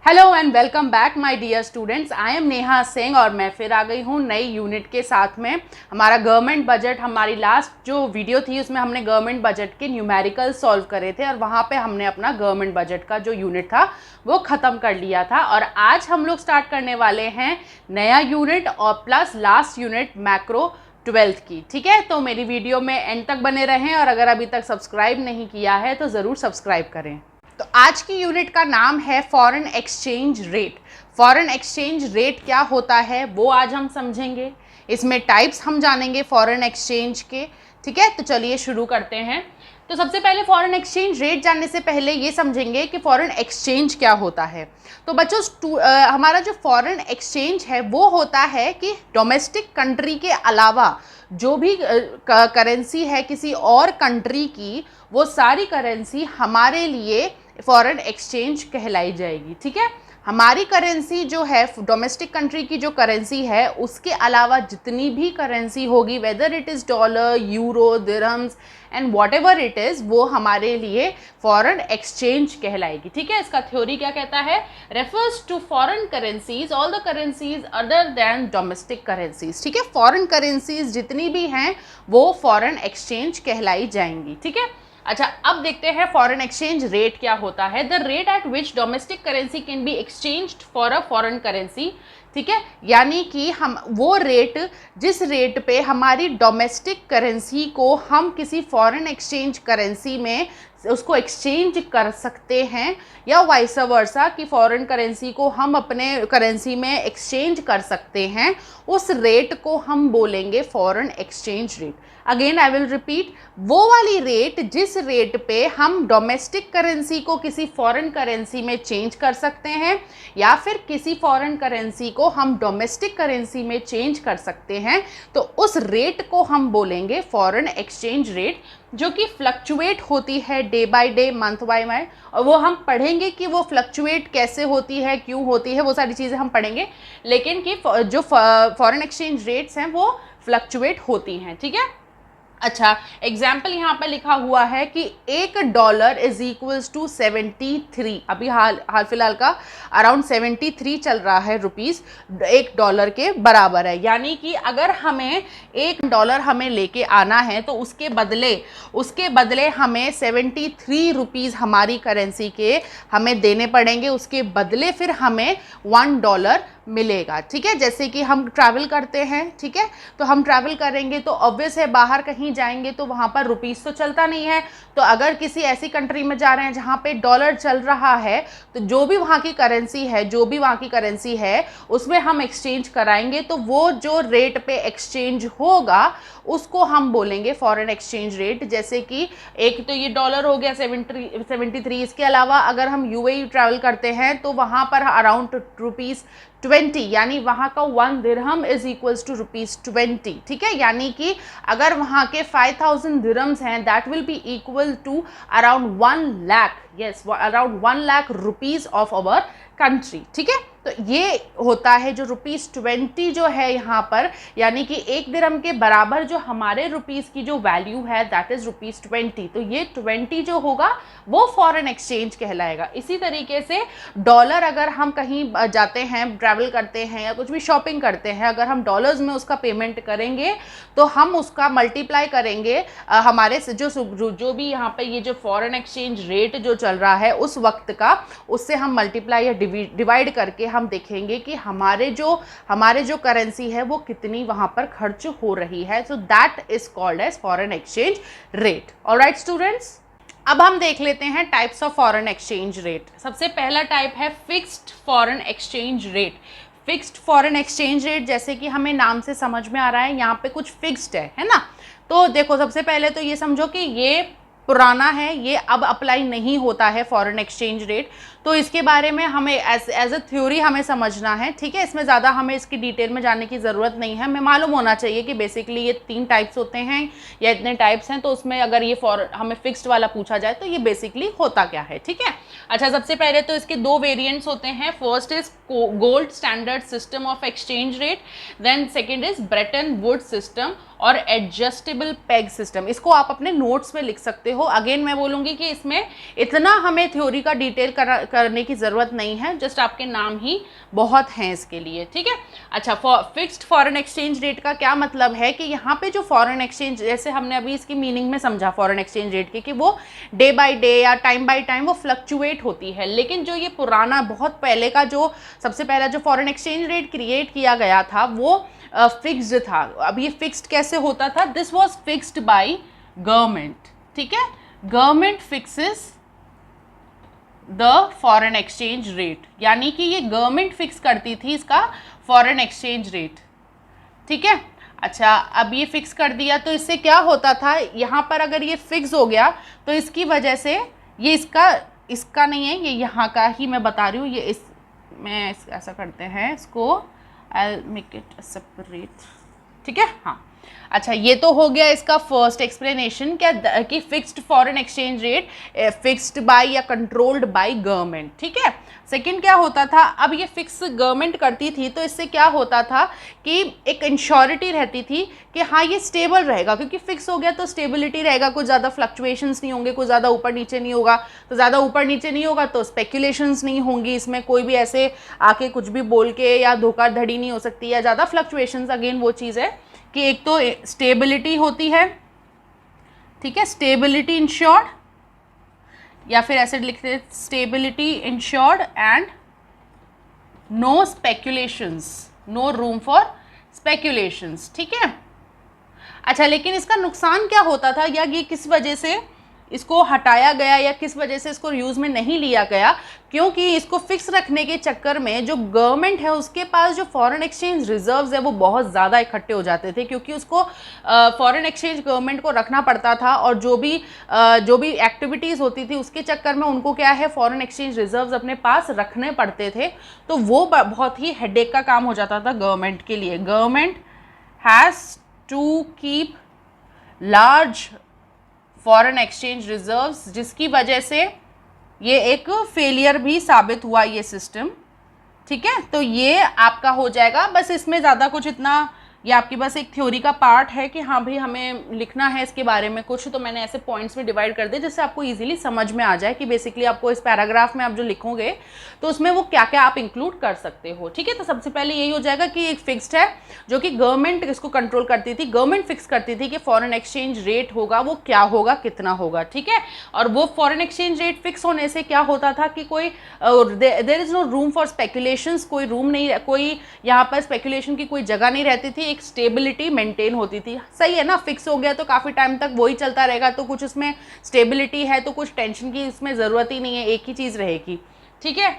Hello and welcome back my dear students. I am Neha Singh और मैं फिर आ गई हूँ नई यूनिट के साथ में। हमारा गवर्नमेंट बजट, हमारी लास्ट जो वीडियो थी उसमें हमने गवर्नमेंट बजट के न्यूमेरिकल सॉल्व करे थे और वहाँ पे हमने अपना गवर्नमेंट बजट का जो यूनिट था वो ख़त्म कर लिया था। और आज हम लोग स्टार्ट करने वाले हैं नया यूनिट और plus last unit macro 12th की। ठीक है, तो मेरी वीडियो में एंड तक बने रहें और अगर अभी तक सब्सक्राइब नहीं किया है तो ज़रूर सब्सक्राइब करें। तो आज की यूनिट का नाम है foreign exchange rate. Foreign exchange rate क्या होता है वो आज हम समझेंगे। इसमें टाइप्स हम जानेंगे फॉरेन एक्सचेंज के। ठीक है, तो चलिए शुरू करते हैं। तो सबसे पहले फॉरेन एक्सचेंज रेट जानने से पहले ये समझेंगे कि फॉरेन एक्सचेंज क्या होता है। तो बच्चों हमारा जो फॉरेन एक्सचेंज है वो होता है कि डोमेस्टिक कंट्री के अलावा जो भी करेंसी है किसी और कंट्री की, वो सारी करेंसी हमारे लिए फॉरेन एक्सचेंज कहलाई जाएगी। ठीक है, हमारी करेंसी जो है डोमेस्टिक कंट्री की जो करेंसी है उसके अलावा जितनी भी करेंसी होगी, whether it is dollar, euro, dirhams and what ever it is, वो हमारे लिए फॉरेन एक्सचेंज कहलाएगी। ठीक है, इसका थ्योरी क्या कहता है? Refers to foreign currencies all the currencies other than domestic currencies. ठीक है, फॉरेन करेंसीज जितनी भी हैं वो फॉरेन एक्सचेंज कहलाई जाएंगी। ठीक है, अच्छा अब देखते हैं फॉरेन एक्सचेंज रेट क्या होता है। The rate at which domestic currency can be exchanged for a foreign currency. ठीक है, यानी कि हम वो रेट, जिस रेट पे हमारी डोमेस्टिक करेंसी को हम किसी फॉरेन एक्सचेंज करेंसी में उसको एक्सचेंज कर सकते हैं, या वाइस वर्सा कि फॉरेन करेंसी को हम अपने करेंसी में एक्सचेंज कर सकते हैं, उस रेट को हम बोलेंगे foreign exchange rate. Again I will repeat, वो वाली रेट जिस रेट पे हम डोमेस्टिक करेंसी को किसी फॉरेन करेंसी में चेंज कर सकते हैं या फिर किसी फॉरेन करेंसी को हम डोमेस्टिक करेंसी में चेंज कर सकते हैं, तो उस रेट को हम बोलेंगे फॉरेन एक्सचेंज रेट, जो कि फ्लक्चुएट होती है day by day, month by month. और वो हम पढ़ेंगे कि वो फ्लक्चुएट कैसे होती है, क्यों होती है, वो सारी चीज़ें हम पढ़ेंगे, लेकिन कि जो फॉरेन एक्सचेंज रेट्स हैं वो फ्लक्चुएट होती हैं। ठीक है, अच्छा एग्जाम्पल यहाँ पर लिखा हुआ है कि $1 इज इक्वल्स टू 73, अभी हाल फिलहाल का अराउंड 73 चल रहा है रुपीस $1 के बराबर है। यानी कि अगर हमें $1 हमें लेके आना है तो उसके बदले हमें 73 रुपीज़ हमारी करेंसी के हमें देने पड़ेंगे। उसके बदले फिर हमें $1 मिलेगा। ठीक है, जैसे कि हम ट्रैवल करते हैं, ठीक है, तो हम ट्रैवल करेंगे तो ऑब्वियस है बाहर कहीं जाएंगे तो वहाँ पर रुपीस तो चलता नहीं है। तो अगर किसी ऐसी कंट्री में जा रहे हैं जहाँ पे डॉलर चल रहा है, तो जो भी वहाँ की करेंसी है उसमें हम एक्सचेंज कराएंगे, तो वो जो रेट पे एक्सचेंज होगा उसको हम बोलेंगे फॉरेन एक्सचेंज रेट। जैसे कि एक तो ये डॉलर हो गया 73, इसके अलावा अगर हम यूएई ट्रैवल करते हैं तो वहाँ पर अराउंड ₹20, यानी वहाँ का 1 दिरहम इज इक्वल्स टू ₹20। ठीक है, यानी कि अगर वहाँ के 5000 दिरहम्स हैं, that will be equal to around 1 lakh, yes around 1 lakh rupees of our country. ठीक है, तो ये होता है जो ₹20 जो है यहाँ पर, यानी कि 1 दिरहम के बराबर जो हमारे रुपीज़ की जो वैल्यू है दैट इज़ ₹20। तो ये 20 जो होगा वो फॉरेन एक्सचेंज कहलाएगा। इसी तरीके से डॉलर, अगर हम कहीं जाते हैं, ट्रैवल करते हैं या कुछ भी शॉपिंग करते हैं, अगर हम डॉलर्स में उसका पेमेंट करेंगे तो हम उसका मल्टीप्लाई करेंगे हमारे से जो भी यहाँ पे ये जो फॉरेन एक्सचेंज रेट जो चल रहा है उस वक्त का, उससे हम मल्टीप्लाई या डिवाइड करके हम देखेंगे कि हमारे जो करेंसी है वो कितनी वहाँ पर खर्च हो रही है। So that is called as foreign exchange rate. Alright students, अब हम देख लेते हैं types of foreign exchange rate. सबसे पहला टाइप है fixed foreign exchange rate. Fixed foreign exchange rate, जैसे कि हमें नाम से समझ में आ रहा है यहाँ पे कुछ फिक्स्ड है ना। तो देखो, सबसे पहले तो ये समझो कि ये पुराना है, ये अब अप्लाई नहीं होता है फॉरेन एक्सचेंज रेट। तो इसके बारे में हमें एज अ थ्योरी हमें समझना है। ठीक है, इसमें ज़्यादा हमें इसकी डिटेल में जानने की ज़रूरत नहीं है। हमें मालूम होना चाहिए कि बेसिकली ये 3 टाइप्स होते हैं या इतने टाइप्स हैं, तो उसमें अगर ये हमें फिक्स्ड वाला पूछा जाए तो ये बेसिकली होता क्या है। ठीक है, अच्छा सबसे पहले तो इसके 2 वेरिएंट्स होते हैं। First is gold standard system of exchange rate, then second is Bretton Woods system और एडजस्टेबल पेग सिस्टम। इसको आप अपने नोट्स में लिख सकते हो। अगेन मैं बोलूँगी कि इसमें इतना हमें थ्योरी का डिटेल करने की ज़रूरत नहीं है, जस्ट आपके नाम ही बहुत हैं इसके लिए, ठीक है। अच्छा, फिक्स्ड फॉरेन एक्सचेंज रेट का क्या मतलब है कि यहाँ पे जो फॉरेन एक्सचेंज, जैसे हमने अभी इसकी मीनिंग में समझा फॉरेन एक्सचेंज रेट की, कि वो डे बाय डे या टाइम बाय टाइम वो फ्लक्चुएट होती है। लेकिन जो ये पुराना बहुत पहले का जो सबसे पहला जो फॉरेन एक्सचेंज रेट क्रिएट किया गया था वो फिक्स्ड था। अब ये फिक्स्ड कैसे होता था? This was fixed by government, ठीक है। Government fixes the foreign exchange rate, यानी कि ये गवर्नमेंट फिक्स करती थी इसका फॉरेन एक्सचेंज रेट, ठीक है। अच्छा, अब ये फिक्स कर दिया तो इससे क्या होता था, यहाँ पर अगर ये फिक्स हो गया तो इसकी वजह से ये इसका नहीं है, ये यहाँ का ही मैं बता रही हूँ। ये ऐसा करते हैं इसको, आई मेक इट सेपरेट, ठीक है। हाँ, अच्छा, ये तो हो गया इसका फर्स्ट एक्सप्लेनेशन, क्या कि fixed foreign exchange rate fixed by या कंट्रोल्ड बाय गवर्नमेंट, ठीक है। सेकंड क्या होता था, अब ये फिक्स गवर्नमेंट करती थी तो इससे क्या होता था कि एक इंश्योरिटी रहती थी कि हाँ ये स्टेबल रहेगा, क्योंकि फिक्स हो गया तो स्टेबिलिटी रहेगा, कुछ ज़्यादा फ्लक्चुएशंस नहीं होंगे, कुछ ज़्यादा ऊपर नीचे नहीं होगा। तो ज़्यादा ऊपर नीचे नहीं होगा तो स्पेकुलेशंस नहीं होंगी, इसमें कोई भी ऐसे आके कुछ भी बोल के या धोखाधड़ी नहीं हो सकती, या ज़्यादा फ्लक्चुएशंस। अगेन वो चीज़ है कि एक तो स्टेबिलिटी होती है, ठीक है, स्टेबिलिटी इंश्योर्ड, या फिर ऐसे लिखते हैं stability insured and no speculations, no room for speculations, ठीक है। अच्छा, लेकिन इसका नुकसान क्या होता था, या ये किस वजह से इसको हटाया गया या किस वजह से इसको यूज़ में नहीं लिया गया? क्योंकि इसको फिक्स रखने के चक्कर में जो गवर्नमेंट है उसके पास जो फॉरेन एक्सचेंज रिजर्व्स है वो बहुत ज़्यादा इकट्ठे हो जाते थे, क्योंकि उसको फॉरेन एक्सचेंज गवर्नमेंट को रखना पड़ता था, और जो भी एक्टिविटीज़ होती थी उसके चक्कर में उनको क्या है, फॉरेन एक्सचेंज रिजर्व्स अपने पास रखने पड़ते थे। तो वो बहुत ही हेडेक का काम हो जाता था गवर्नमेंट के लिए। Government has to keep large foreign exchange reserves, जिसकी वजह से ये एक फेलियर भी साबित हुआ ये सिस्टम, ठीक है। तो ये आपका हो जाएगा, बस इसमें ज़्यादा कुछ इतना, ये आपकी बस एक थ्योरी का पार्ट है कि हाँ भाई हमें लिखना है इसके बारे में कुछ, तो मैंने ऐसे पॉइंट्स में डिवाइड कर दिए जिससे आपको इजीली समझ में आ जाए कि बेसिकली आपको इस पैराग्राफ में आप जो लिखोगे तो उसमें वो क्या क्या आप इंक्लूड कर सकते हो, ठीक है। तो सबसे पहले यही हो जाएगा कि एक फिक्स्ड है जो कि गवर्नमेंट इसको कंट्रोल करती थी, गवर्नमेंट फिक्स करती थी कि फॉरेन एक्सचेंज रेट होगा वो क्या होगा, कितना होगा, ठीक है। और वो फॉरेन एक्सचेंज रेट फिक्स होने से क्या होता था कि कोई there is no room for speculations, कोई रूम नहीं, कोई यहाँ पर स्पेकुलेशन की कोई जगह नहीं रहती थी, एक स्टेबिलिटी मेंटेन होती थी। सही है ना, फिक्स हो गया तो काफ़ी टाइम तक वही चलता रहेगा, तो कुछ उसमें स्टेबिलिटी है तो कुछ टेंशन की इसमें ज़रूरत ही नहीं है, एक ही चीज़ रहेगी, ठीक है।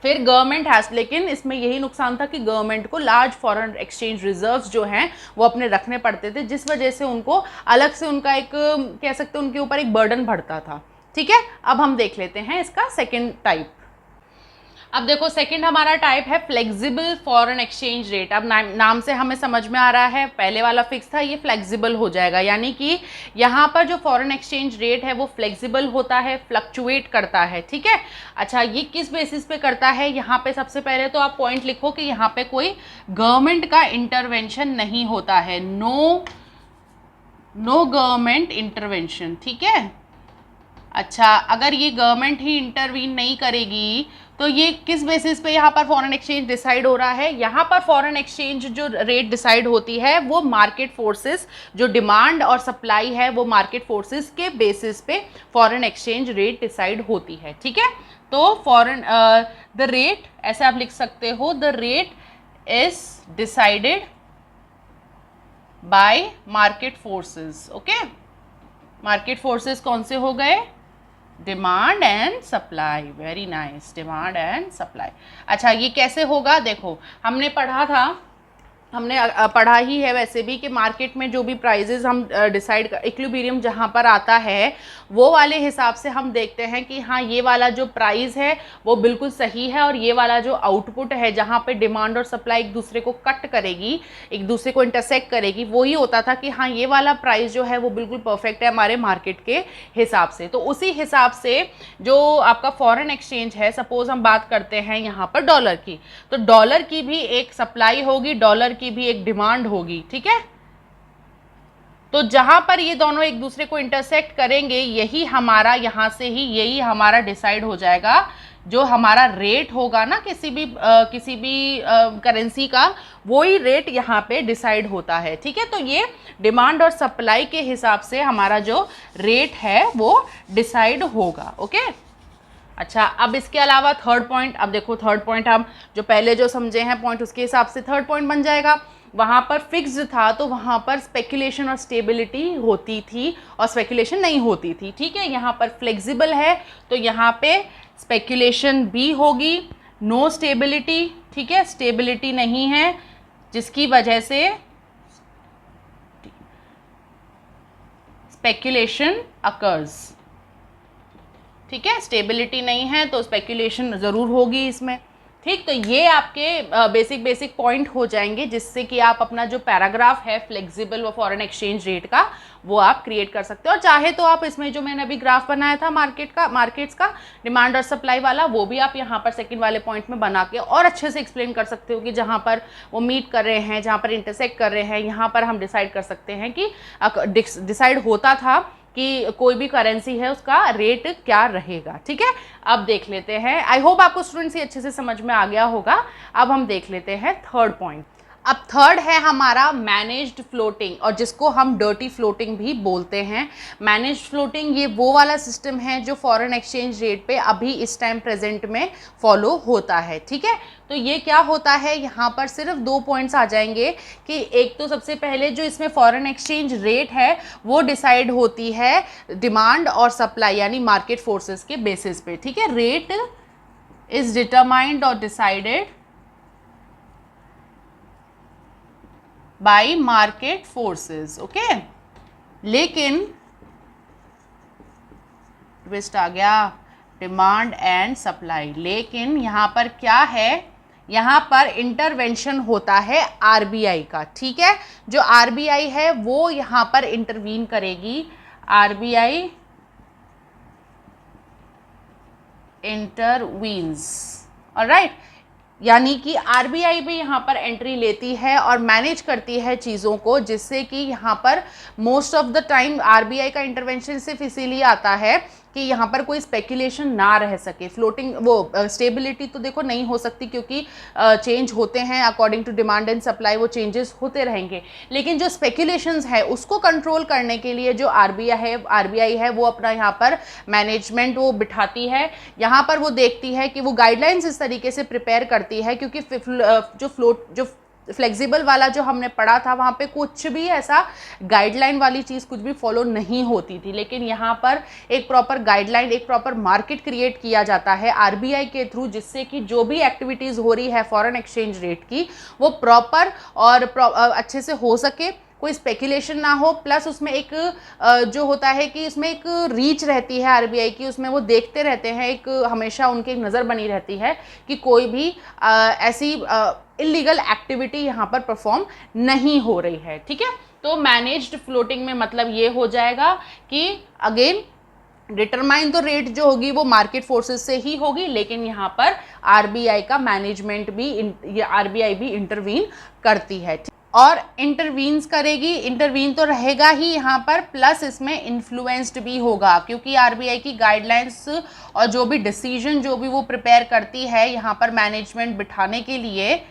फिर गवर्नमेंट हैज़, लेकिन इसमें यही नुकसान था कि गवर्नमेंट को लार्ज फॉरेन एक्सचेंज रिजर्व्स जो हैं वो अपने रखने पड़ते थे, जिस वजह से उनको अलग से उनका एक कह सकते हैं उनके ऊपर एक बर्डन बढ़ता था, ठीक है। अब हम देख लेते हैं इसका सेकेंड टाइप। अब देखो सेकंड हमारा टाइप है फ्लेक्सिबल फॉरेन एक्सचेंज रेट। अब नाम से हमें समझ में आ रहा है, पहले वाला फिक्स था, ये फ्लेक्सिबल हो जाएगा, यानी कि यहाँ पर जो फॉरेन एक्सचेंज रेट है वो फ्लेक्सिबल होता है, फ्लक्चुएट करता है, ठीक है। अच्छा, ये किस बेसिस पे करता है, यहाँ पे सबसे पहले तो आप पॉइंट लिखो कि यहाँ पे कोई गवर्नमेंट का इंटरवेंशन नहीं होता है, नो गवर्नमेंट इंटरवेंशन, ठीक है। अच्छा, अगर ये गवर्नमेंट ही इंटरवीन नहीं करेगी तो ये किस बेसिस पे यहाँ पर फॉरेन एक्सचेंज डिसाइड हो रहा है? यहाँ पर फॉरेन एक्सचेंज जो रेट डिसाइड होती है वो मार्केट फोर्सेस, जो डिमांड और सप्लाई है वो मार्केट फोर्सेस के बेसिस पे फॉरेन एक्सचेंज रेट डिसाइड होती है, ठीक है। तो फॉरेन द रेट, ऐसे आप लिख सकते हो, the rate is decided by market forces, okay. Market forces कौन से हो गए? Demand and supply, very nice, demand and supply. अच्छा, ये कैसे होगा? देखो, हमने पढ़ा ही है वैसे भी कि मार्केट में जो भी प्राइजेस हम डिसाइड इक्विलिब्रियम जहाँ पर आता है वो वाले हिसाब से हम देखते हैं कि हाँ ये वाला जो प्राइस है वो बिल्कुल सही है, और ये वाला जो आउटपुट है जहाँ पे डिमांड और सप्लाई एक दूसरे को कट करेगी, एक दूसरे को इंटरसेक्ट करेगी, वो ही होता था कि हाँ ये वाला प्राइस जो है वो बिल्कुल परफेक्ट है हमारे मार्केट के हिसाब से। तो उसी हिसाब से जो आपका फॉरेन एक्सचेंज है, सपोज हम बात करते हैं यहाँ पर डॉलर की, तो डॉलर की भी एक सप्लाई होगी, डॉलर की भी एक डिमांड होगी, ठीक है। तो जहाँ पर ये दोनों एक दूसरे को इंटरसेक्ट करेंगे, यही हमारा यहाँ से ही यही हमारा डिसाइड हो जाएगा। जो हमारा रेट होगा ना किसी भी करेंसी का, वही रेट यहाँ पे डिसाइड होता है। ठीक है, तो ये डिमांड और सप्लाई के हिसाब से हमारा जो रेट है वो डिसाइड होगा। ओके, अच्छा, अब इसके अलावा थर्ड पॉइंट, अब देखो थर्ड पॉइंट हम जो पहले जो समझे हैं पॉइंट, उसके हिसाब से थर्ड पॉइंट बन जाएगा। वहाँ पर फिक्स्ड था तो वहाँ पर स्पेकुलेशन और स्टेबिलिटी होती थी और स्पेकुलेशन नहीं होती थी। ठीक है, यहाँ पर फ्लेक्सिबल है तो यहाँ पे स्पेकुलेशन भी होगी, नो स्टेबिलिटी। ठीक है, स्टेबिलिटी नहीं है जिसकी वजह से स्पेकुलेशन अकर्स। ठीक है, स्टेबिलिटी नहीं है तो स्पेकुलेशन ज़रूर होगी इसमें। ठीक, तो ये आपके बेसिक पॉइंट हो जाएंगे जिससे कि आप अपना जो पैराग्राफ है फ्लेक्सिबल व फॉरेन एक्सचेंज रेट का, वो आप क्रिएट कर सकते हो। और चाहे तो आप इसमें जो मैंने अभी ग्राफ बनाया था मार्केट्स का डिमांड और सप्लाई वाला, वो भी आप यहाँ पर सेकंड वाले पॉइंट में बना के और अच्छे से एक्सप्लेन कर सकते हो कि जहाँ पर वो मीट कर रहे हैं, जहाँ पर इंटरसेक्ट कर रहे हैं, यहाँ पर हम डिसाइड कर सकते हैं कि डिसाइड होता था कि कोई भी करेंसी है उसका रेट क्या रहेगा। ठीक है, अब देख लेते हैं। आई होप आपको स्टूडेंट्स ये अच्छे से समझ में आ गया होगा। अब हम देख लेते हैं थर्ड पॉइंट। अब थर्ड है हमारा मैनेज्ड फ्लोटिंग, और जिसको हम डर्टी फ्लोटिंग भी बोलते हैं। मैनेज्ड फ्लोटिंग ये वो वाला सिस्टम है जो फॉरेन एक्सचेंज रेट पे अभी इस टाइम प्रेजेंट में फॉलो होता है। ठीक है, तो ये क्या होता है, यहाँ पर सिर्फ दो पॉइंट्स आ जाएंगे कि एक तो सबसे पहले जो इसमें फॉरेन एक्सचेंज रेट है वो डिसाइड होती है डिमांड और सप्लाई यानी मार्केट फोर्सेस के बेसिस पे। ठीक है, रेट इज डिटरमाइंड और decided by market forces. Okay, लेकिन ट्विस्ट आ गया, डिमांड एंड सप्लाई। लेकिन यहाँ पर क्या है, यहाँ पर इंटरवेंशन होता है आरबीआई का। ठीक है, जो आरबीआई है वो यहाँ पर इंटरवीन करेगी। आरबीआई इंटरवीन्स, ऑलराइट, यानी कि आरबीआई भी यहाँ पर एंट्री लेती है और मैनेज करती है चीज़ों को, जिससे कि यहाँ पर most of the time RBI का इंटरवेंशन सिर्फ इसीलिए आता है कि यहाँ पर कोई स्पेकुलेशन ना रह सके। फ्लोटिंग वो स्टेबिलिटी तो देखो नहीं हो सकती क्योंकि चेंज होते हैं according to demand and supply, वो चेंजेस होते रहेंगे। लेकिन जो स्पेकुलेशंस है उसको कंट्रोल करने के लिए जो आरबीआई है वो अपना यहाँ पर मैनेजमेंट वो बिठाती है। यहाँ पर वो देखती है कि वो गाइडलाइंस इस तरीके से प्रिपेयर करती है, क्योंकि जो फ्लेक्सिबल वाला जो हमने पढ़ा था वहाँ पे कुछ भी ऐसा गाइडलाइन वाली चीज़ कुछ भी फॉलो नहीं होती थी। लेकिन यहाँ पर एक प्रॉपर गाइडलाइन, एक प्रॉपर मार्केट क्रिएट किया जाता है आरबीआई के थ्रू, जिससे कि जो भी एक्टिविटीज़ हो रही है फॉरेन एक्सचेंज रेट की वो प्रॉपर और अच्छे से हो सके, कोई स्पेकुलेशन ना हो। प्लस उसमें एक जो होता है कि इसमें एक रीच रहती है आरबीआई की, उसमें वो देखते रहते हैं, एक हमेशा उनकी एक नज़र बनी रहती है कि कोई भी ऐसी इलीगल एक्टिविटी यहाँ पर परफॉर्म नहीं हो रही है। ठीक है, तो मैनेज्ड फ्लोटिंग में मतलब ये हो जाएगा कि अगेन डिटरमाइन तो रेट जो होगी वो मार्केट फोर्सेस से ही होगी, लेकिन यहाँ पर आरबीआई का मैनेजमेंट भी, आरबीआई भी इंटरवीन करती है और इंटरवीन्स करेगी। इंटरवीन तो रहेगा ही यहाँ पर, प्लस इसमें इन्फ्लुएंस्ड भी होगा, क्योंकि आरबीआई की गाइडलाइंस और जो भी डिसीजन जो भी वो प्रिपेयर करती है यहाँ पर मैनेजमेंट बिठाने के लिए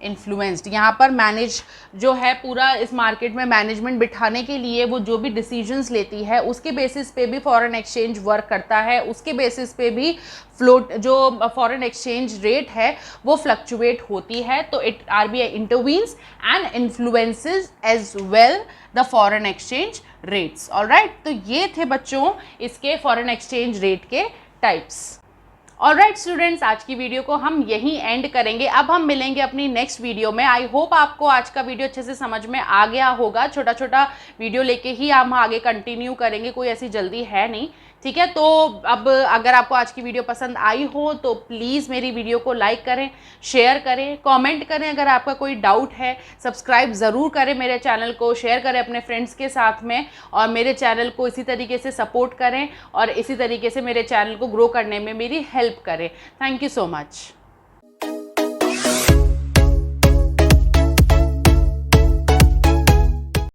इन्फ्लुएंस्ड। यहाँ पर मैनेज जो है पूरा इस मार्केट में मैनेजमेंट बिठाने के लिए वो जो भी डिसीजंस लेती है उसके बेसिस पे भी फॉरेन एक्सचेंज वर्क करता है, उसके बेसिस पे भी फ्लोट जो फॉरेन एक्सचेंज रेट है वो फ्लक्चुएट होती है। तो RBI intervenes and influences as well the foreign exchange rates. Alright, तो ये थे बच्चों इसके फॉरेन एक्सचेंज रेट के टाइप्स। ऑलराइट स्टूडेंट्स, आज की वीडियो को हम यहीं एंड करेंगे। अब हम मिलेंगे अपनी नेक्स्ट वीडियो में। आई होप आपको आज का वीडियो अच्छे से समझ में आ गया होगा। छोटा छोटा वीडियो लेके ही हम आगे कंटिन्यू करेंगे, कोई ऐसी जल्दी है नहीं। ठीक है, तो अब अगर आपको आज की वीडियो पसंद आई हो तो प्लीज़ मेरी वीडियो को लाइक करें, शेयर करें, कमेंट करें। अगर आपका कोई डाउट है सब्सक्राइब ज़रूर करें मेरे चैनल को, शेयर करें अपने फ्रेंड्स के साथ में, और मेरे चैनल को इसी तरीके से सपोर्ट करें और इसी तरीके से मेरे चैनल को ग्रो करने में मेरी हेल्प करें। Thank you so much.